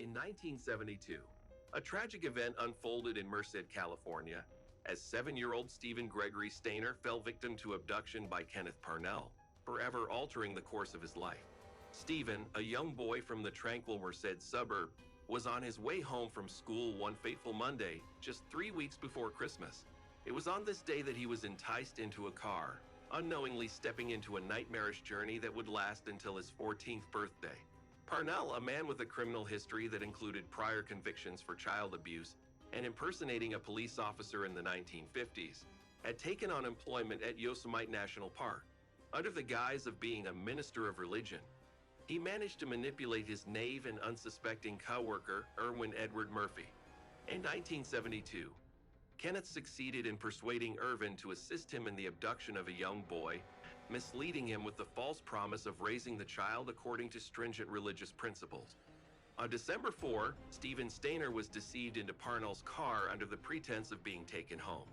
In 1972, a tragic event unfolded in Merced, California, as 7-year-old Steven Gregory Stayner fell victim to abduction by Kenneth Parnell, forever altering the course of his life. Steven, a young boy from the tranquil Merced suburb, was on his way home from school one fateful Monday, just 3 weeks before Christmas. It was on this day that he was enticed into a car, unknowingly stepping into a nightmarish journey that would last until his 14th birthday. Parnell, a man with a criminal history that included prior convictions for child abuse and impersonating a police officer in the 1950s, had taken on employment at Yosemite National Park. Under the guise of being a minister of religion, he managed to manipulate his naive and unsuspecting coworker, Erwin Edward Murphy. In 1972, Kenneth succeeded in persuading Erwin to assist him in the abduction of a young boy, misleading him with the false promise of raising the child according to stringent religious principles. On December 4, Steven Stayner was deceived into Parnell's car under the pretense of being taken home.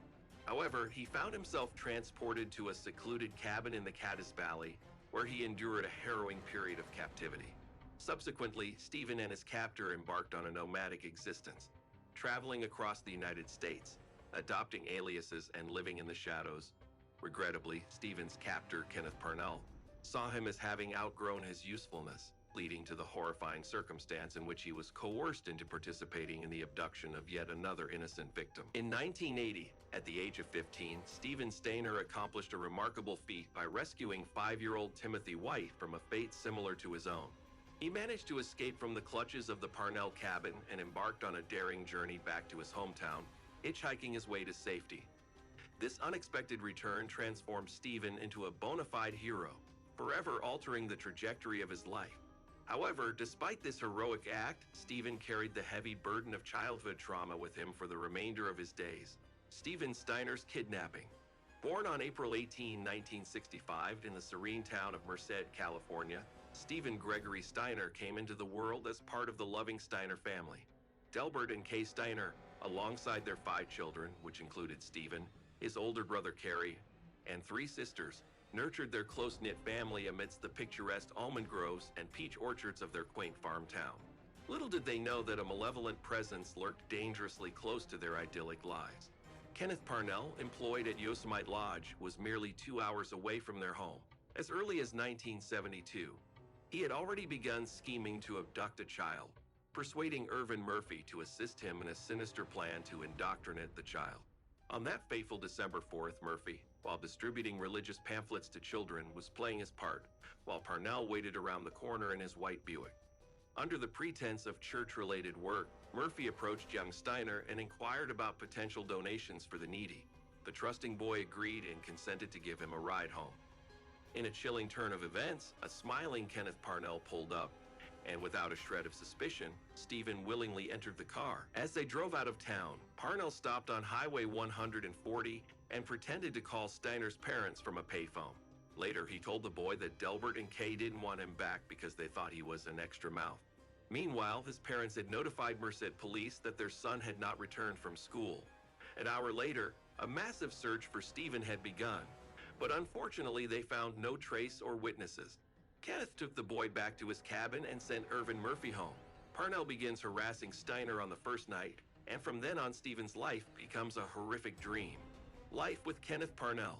However, he found himself transported to a secluded cabin in the Caddis Valley, where he endured a harrowing period of captivity. Subsequently, Steven and his captor embarked on a nomadic existence, traveling across the United States, adopting aliases and living in the shadows. Regrettably, Steven's captor, Kenneth Parnell, saw him as having outgrown his usefulness, leading to the horrifying circumstance in which he was coerced into participating in the abduction of yet another innocent victim. In 1980, at the age of 15, Steven Stayner accomplished a remarkable feat by rescuing 5-year-old Timothy White from a fate similar to his own. He managed to escape from the clutches of the Parnell cabin and embarked on a daring journey back to his hometown, hitchhiking his way to safety. This unexpected return transformed Steven into a bona fide hero, forever altering the trajectory of his life. However, despite this heroic act, Steven carried the heavy burden of childhood trauma with him for the remainder of his days. Steven Steiner's kidnapping. Born on April 18, 1965 in the serene town of Merced, California, Steven Gregory Stayner came into the world as part of the loving Steiner family. Delbert and Kay Steiner, alongside their 5 children, which included Steven, his older brother Cary, and 3 sisters, nurtured their close-knit family amidst the picturesque almond groves and peach orchards of their quaint farm town. Little did they know that a malevolent presence lurked dangerously close to their idyllic lives. Kenneth Parnell, employed at Yosemite Lodge, was merely 2 hours away from their home. As early as 1972, he had already begun scheming to abduct a child, persuading Erwin Murphy to assist him in a sinister plan to indoctrinate the child. On that fateful December 4th, Murphy, while distributing religious pamphlets to children, was playing his part, while Parnell waited around the corner in his white Buick. Under the pretense of church-related work, Murphy approached young Steiner and inquired about potential donations for the needy. The trusting boy agreed and consented to give him a ride home. In a chilling turn of events, a smiling Kenneth Parnell pulled up, and without a shred of suspicion, Steven willingly entered the car. As they drove out of town, Parnell stopped on Highway 140 and pretended to call Steiner's parents from a payphone. Later, he told the boy that Delbert and Kay didn't want him back because they thought he was an extra mouth. Meanwhile, his parents had notified Merced police that their son had not returned from school. An hour later, a massive search for Steven had begun, but unfortunately they found no trace or witnesses. Kenneth took the boy back to his cabin and sent Erwin Murphy home. Parnell begins harassing Steiner on the first night, and from then on Steven's life becomes a horrific dream. Life with Kenneth Parnell.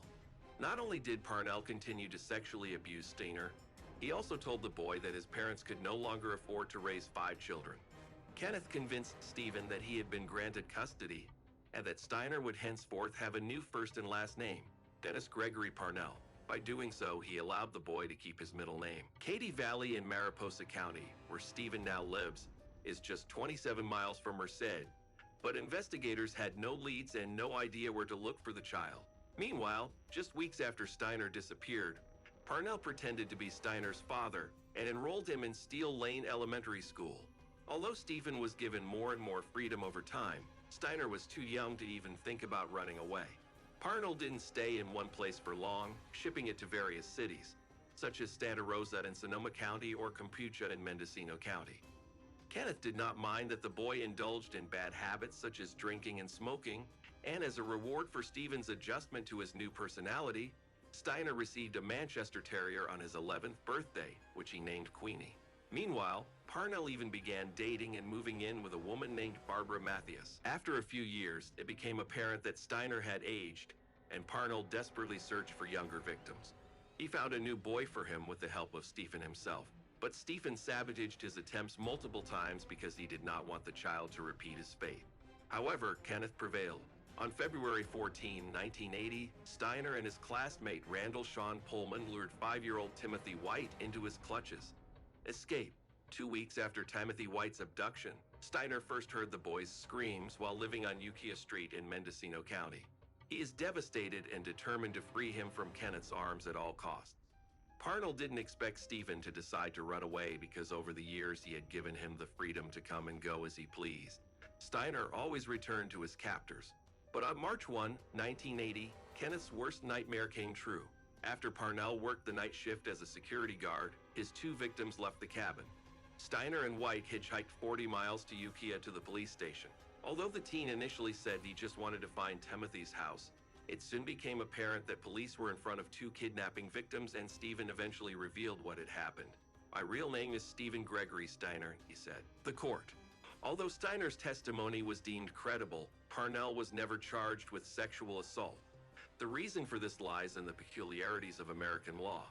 Not only did Parnell continue to sexually abuse Steiner, he also told the boy that his parents could no longer afford to raise 5 children. Kenneth convinced Steven that he had been granted custody, and that Steiner would henceforth have a new first and last name, Dennis Gregory Parnell. By doing so, he allowed the boy to keep his middle name. Katy Valley in Mariposa County, where Steven now lives, is just 27 miles from Merced, but investigators had no leads and no idea where to look for the child. Meanwhile, just weeks after Steiner disappeared, Parnell pretended to be Steiner's father and enrolled him in Steel Lane Elementary School. Although Steven was given more and more freedom over time, Steiner was too young to even think about running away. Parnell didn't stay in one place for long, shipping it to various cities, such as Santa Rosa in Sonoma County or Campeche in Mendocino County. Kenneth did not mind that the boy indulged in bad habits such as drinking and smoking, and as a reward for Steven's adjustment to his new personality, Steiner received a Manchester Terrier on his 11th birthday, which he named Queenie. Meanwhile, Parnell even began dating and moving in with a woman named Barbara Mathias. After a few years, it became apparent that Steiner had aged, and Parnell desperately searched for younger victims. He found a new boy for him with the help of Stephen himself. But Stephen sabotaged his attempts multiple times because he did not want the child to repeat his fate. However, Kenneth prevailed. On February 14, 1980, Steiner and his classmate Randall Sean Pullman lured 5-year-old Timothy White into his clutches. Escape. 2 weeks after Timothy White's abduction, Steiner first heard the boy's screams while living on Ukiah Street in Mendocino County. He is devastated and determined to free him from Kenneth's arms at all costs. Parnell didn't expect Stephen to decide to run away because over the years he had given him the freedom to come and go as he pleased. Steiner always returned to his captors. But on March 1, 1980, Kenneth's worst nightmare came true. After Parnell worked the night shift as a security guard, his 2 victims left the cabin. Steiner and White hitchhiked 40 miles to Ukiah to the police station. Although the teen initially said he just wanted to find Timothy's house, it soon became apparent that police were in front of 2 kidnapping victims, and Steven eventually revealed what had happened. "My real name is Steven Gregory Stayner," he said. The court. Although Steiner's testimony was deemed credible, Parnell was never charged with sexual assault. The reason for this lies in the peculiarities of American law.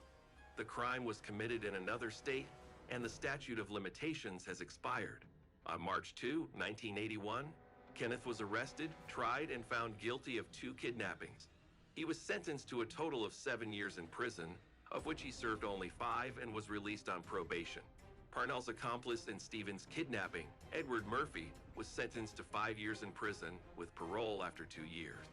The crime was committed in another state, and the statute of limitations has expired. On March 2, 1981, Kenneth was arrested, tried, and found guilty of 2 kidnappings. He was sentenced to a total of 7 years in prison, of which he served only 5 and was released on probation. Parnell's accomplice in Stephen's kidnapping, Edward Murphy, was sentenced to 5 years in prison with parole after 2 years.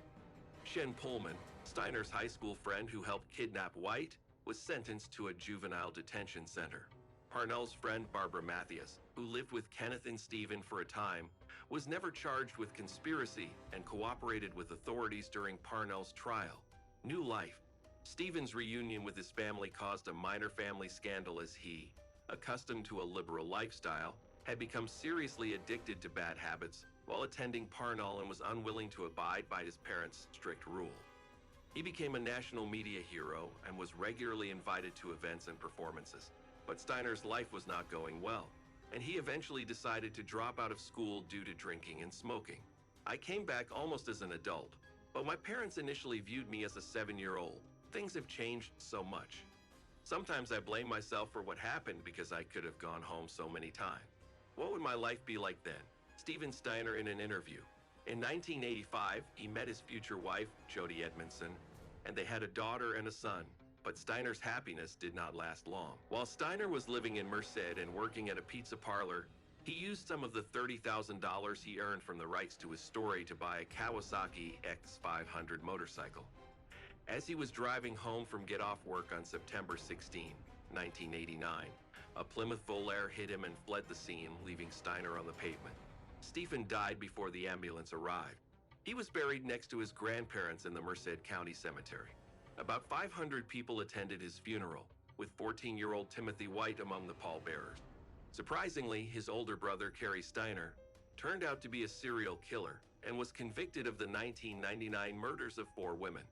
Shen Pullman, Steiner's high school friend who helped kidnap White, was sentenced to a juvenile detention center. Parnell's friend Barbara Mathias, who lived with Kenneth and Stephen for a time, was never charged with conspiracy and cooperated with authorities during Parnell's trial. New life. Stephen's reunion with his family caused a minor family scandal as he, accustomed to a liberal lifestyle, had become seriously addicted to bad habits while attending Parnell and was unwilling to abide by his parents' strict rule. He became a national media hero and was regularly invited to events and performances. But Steiner's life was not going well, and he eventually decided to drop out of school due to drinking and smoking. "I came back almost as an adult, but my parents initially viewed me as a 7-year-old. Things have changed so much. Sometimes I blame myself for what happened because I could have gone home so many times. What would my life be like then?" Steven Steiner in an interview. In 1985, he met his future wife, Jody Edmondson, and they had a daughter and a son. But Steiner's happiness did not last long. While Steiner was living in Merced and working at a pizza parlor, he used some of the $30,000 he earned from the rights to his story to buy a Kawasaki X500 motorcycle. As he was driving home from get off work on September 16, 1989, a Plymouth Volare hit him and fled the scene, leaving Steiner on the pavement. Stephen died before the ambulance arrived. He was buried next to his grandparents in the Merced County Cemetery. About 500 people attended his funeral, with 14-year-old Timothy White among the pallbearers. Surprisingly, his older brother, Cary Steiner, turned out to be a serial killer and was convicted of the 1999 murders of 4 women.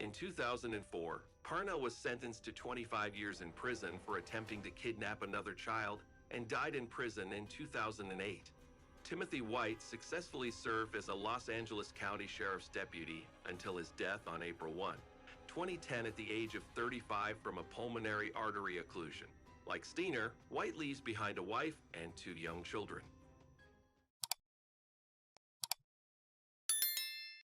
In 2004, Parnell was sentenced to 25 years in prison for attempting to kidnap another child and died in prison in 2008. Timothy White successfully served as a Los Angeles County Sheriff's deputy until his death on April 1, 2010 at the age of 35 from a pulmonary artery occlusion. Like Steiner, White leaves behind a wife and 2 young children.